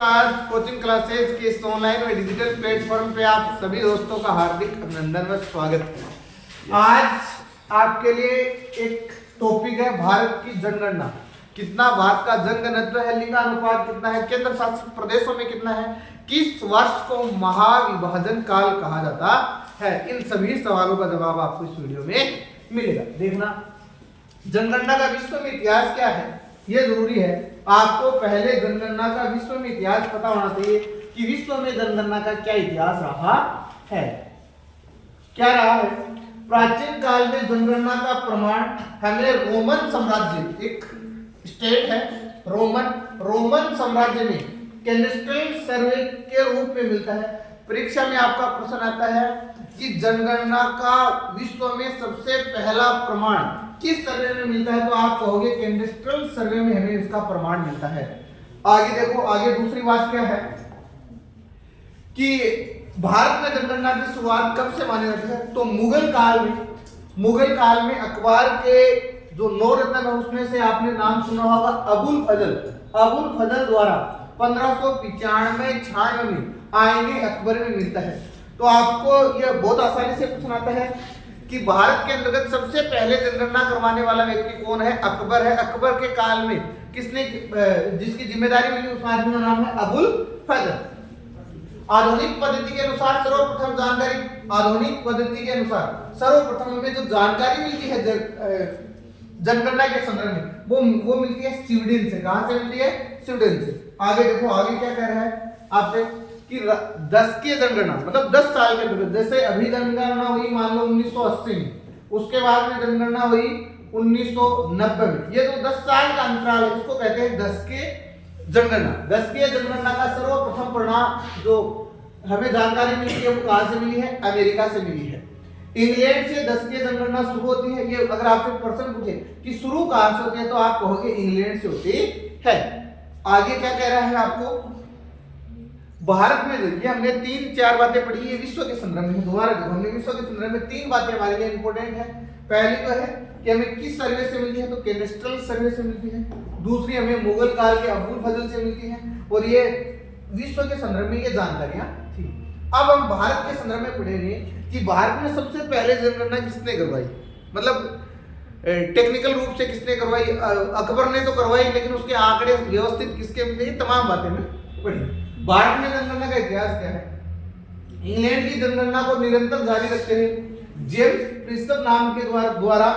आज coaching classes के इस ऑनलाइन और डिजिटल प्लेटफॉर्म पे आप सभी दोस्तों का हार्दिक अभिनंदन व स्वागत है। आज आपके लिए एक टॉपिक है भारत की जनगणना। कितना भारत का जनघनत्व है, लिंगानुपात कितना है, केंद्र शासित प्रदेशों में कितना है, किस वर्ष को महाविभाजन काल कहा जाता है, इन सभी सवालों का जवाब आपको इस वीडियो में मिलेगा। देखना, जनगणना का विश्व में इतिहास क्या है, ये जरूरी है। आपको पहले जनगणना का विश्व में इतिहास पता होना चाहिए कि विश्व में जनगणना का क्या इतिहास रहा है, क्या रहा है। प्राचीन काल में जनगणना का प्रमाण हमें रोमन साम्राज्य, एक स्टेट है रोमन साम्राज्य में कैडेस्ट्रल सर्वे के रूप में मिलता है। परीक्षा में आपका प्रश्न आता है कि जनगणना का विश्व में सबसे पहला प्रमाण किस सर्वे में मिलता है, तो आप कहोगे कैडेस्ट्रल सर्वे में हमें इसका प्रमाण मिलता है। आगे देखो, आगे दूसरी बात क्या है कि भारत में जनगणना की शुरुआत कब से मानी जाती है, तो मुगल काल में अखबार के जो 9 रत्न है उसमें से आपने नाम सुना होगा अबुल फजल द्वारा 1595-96 में आईने अकबर में मिलता है। तो आपको यह बहुत आसानी से पूछना आता है कि भारत के अंतर्गत सबसे पहले जनगणना करवाने वाला व्यक्ति कौन है, अकबर है। अकबर के काल में किसने जिसकी जिम्मेदारी मिली, उस आदमी का नाम है अबुल फजल। आधुनिक पद्धति के अनुसार सर्वप्रथम हमें जो जानकारी मिलती है जनगणना के संदर्भ में वो मिलती है स्वीडन से। कहां से मिलती है? स्वीडन से। आगे देखो, आगे क्या कह रहा है आपसे कि 10 की जनगणना मतलब 10 साल के अंतर्गत, जैसे अभी जनगणना हुई मान लो 1980 में, उसके बाद में जनगणना हुई 1990 में, ये जो 10 साल का अंतराल है इसको कहते हैं 10 के जनगणना। 10 के जनगणना का सर्वप्रथम परिणाम जो हमें जानकारी मिली है वो कहां से मिली है? अमेरिका से मिली है। इंग्लैंड से 10 की जनगणना शुरू होती है। ये अगर आपसे प्रश्न पूछे कि शुरू कहां से होती है तो आप कहोगे इंग्लैंड से होती है। आगे क्या कह रहा है आपको, भारत में ये हमने 3-4 बातें पढ़ी है विश्व के संदर्भ में। दोबारा देखो, हमने विश्व के संदर्भ में 3 बातें हमारे लिए इंपॉर्टेंट है। पहली तो है कि हमें किस सर्वे से मिलती है, तो कैडेस्ट्रल सर्वे से मिलती है। दूसरी हमें मुगल काल के अबुल फजल से मिलती है, और ये विश्व के संदर्भ में ये जानकारियां थी। अब हम भारत के संदर्भ में पढ़ेंगे कि भारत में सबसे पहले जनगणना किसने करवाई, मतलब टेक्निकल रूप से किसने करवाई। अकबर ने तो करवाई, लेकिन उसके आंकड़े व्यवस्थित किसके मिले, तमाम बातें में पढ़ी। भारत में जनगणना का इतिहास क्या है? इंग्लैंड की जनगणना को निरंतर जारी रखते हुए जेम्स प्रिस्टप नाम के द्वारा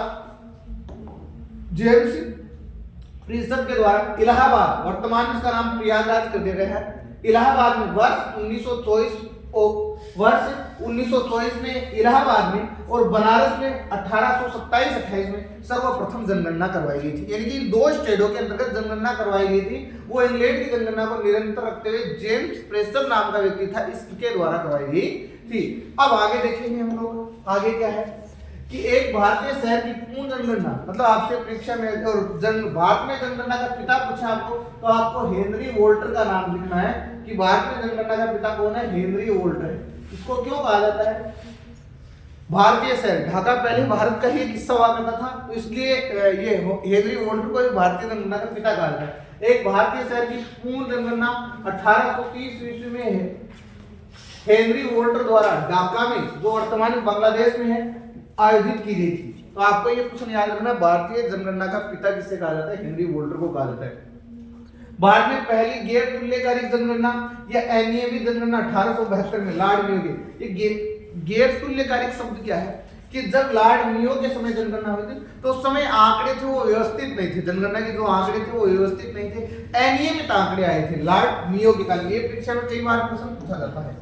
इलाहाबाद, वर्तमान इसका नाम प्रयागराज कर दिया गया है, इलाहाबाद में वर्ष 1924 में इलाहाबाद में और बनारस में 1827-28 में सर्वप्रथम जनगणना करवाई गई थी। यानी कि 2 स्टेटों के अंतर्गत जनगणना करवाई गई थी। वो इंग्लैंड की जनगणना को निरंतर रखते हुए जेम्स प्रेस्टन नाम का व्यक्ति था, इसके द्वारा करवाई गई थी। अब आगे देखेंगे हम लोग, आगे क्या है कि एक भारतीय शहर की पूर्ण जनगणना, मतलब आपसे परीक्षा में और भारत में जनगणना का पिता पूछा आपको, तो आपको हेनरी वोल्टर का नाम लिखना है कि भारत में जनगणना का पिता कौन है? Henry Walter. इसको क्यों कहा जाता है भारतीय शहर? ढाका पहले भारत का ही एक हिस्सा हुआ करता था, तो इसलिए ये हेनरी वोल्टर को भारतीय जनगणना का पिता कहा जाता है। एक भारतीय शहर की पूर्ण जनगणना 1830 ईस्वी में हेनरी वोल्टर द्वारा ढाका में, जो वर्तमान में बांग्लादेश में है, आयोजित की गई थी। तो आपको ये प्रश्न याद रखना, भारतीय जनगणना का पिता किसे कहा जाता है? हेनरी वोल्टर को कहा जाता है। भारत में पहली गैर तुल्यकारी जनगणना या अनियमित जनगणना 1872 में लॉर्ड मियो के। ये गैर तुल्यकारी शब्द क्या है कि जब लॉर्ड मियो के समय जनगणना हुई थी तो उस समय आंकड़े थे वो व्यवस्थित नहीं थे, जनगणना के जो आंकड़े थे वो व्यवस्थित नहीं थे, अनियमित आंकड़े आए थे लॉर्ड मियो के काल में। ये परीक्षा में कई बार प्रश्न पूछा जाता है।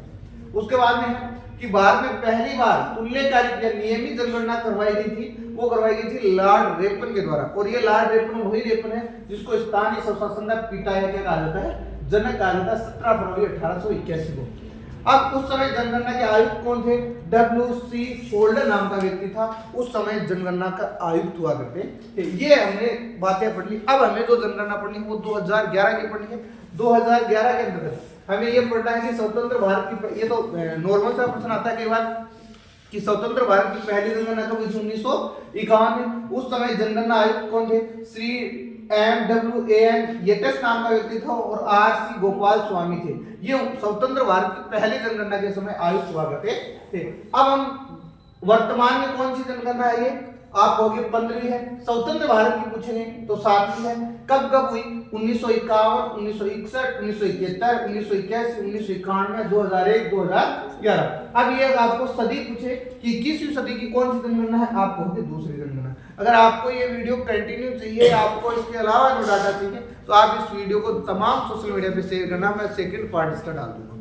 उसके बाद में है कि भारत में पहली बार तुल्यकारी या नियमित जनगणना करवाई गई थी, वो करवाई गई थी लॉर्ड रेपन के द्वारा। और ये लॉर्ड रेपन वही रेपन है जिसको स्थानीय स्वशासन का पिता या क्या कहा जाता है? जनक कहा जाता है, 17 फरवरी 1881 को। अब उस समय जनगणना के आयुक्त कौन थे? WC होल्डर नाम का व्यक्ति था, उस समय जनगणना का आयुक्त हुआ करते थे। ये हमने बातें पढ़ ली। अब हमें जो जनगणना पढ़नी है वो 2011 की पढ़नी है। 2011 के अंतर्गत हमें ये पढ़ना है कि स्वतंत्र भारत की, ये तो नॉर्मल सा प्रश्न आता है कई बार कि स्वतंत्र भारत की पहली जनगणना कब हुई? 1951 में। उस समय जनगणना आयुक्त कौन थे? श्री MWAN येटस नाम का व्यक्ति था और RC गोपाल स्वामी थे। ये स्वतंत्र भारत की पहली जनगणना के समय आयुष हुआ करते थे। अब हम वर्तमान में कौन सी जनगणना है, ये आप कहोगे 15वीं है। स्वतंत्र भारत की पूछेंगे तो 7वीं है। कब हुई? 1951, 1961, 1971, 1981, 1991, 2001, 2011। अब ये आपको सदी पूछे कि 21वीं सदी की कौन सी जनगणना है, आप कहोगे दूसरी जनगणना। अगर आपको ये वीडियो कंटिन्यू चाहिए, आपको इसके अलावा जो डाटा चाहिए, तो आप इस वीडियो को तमाम सोशल मीडिया पे शेयर करना, मैं सेकंड पार्ट इसका डाल दूंगा।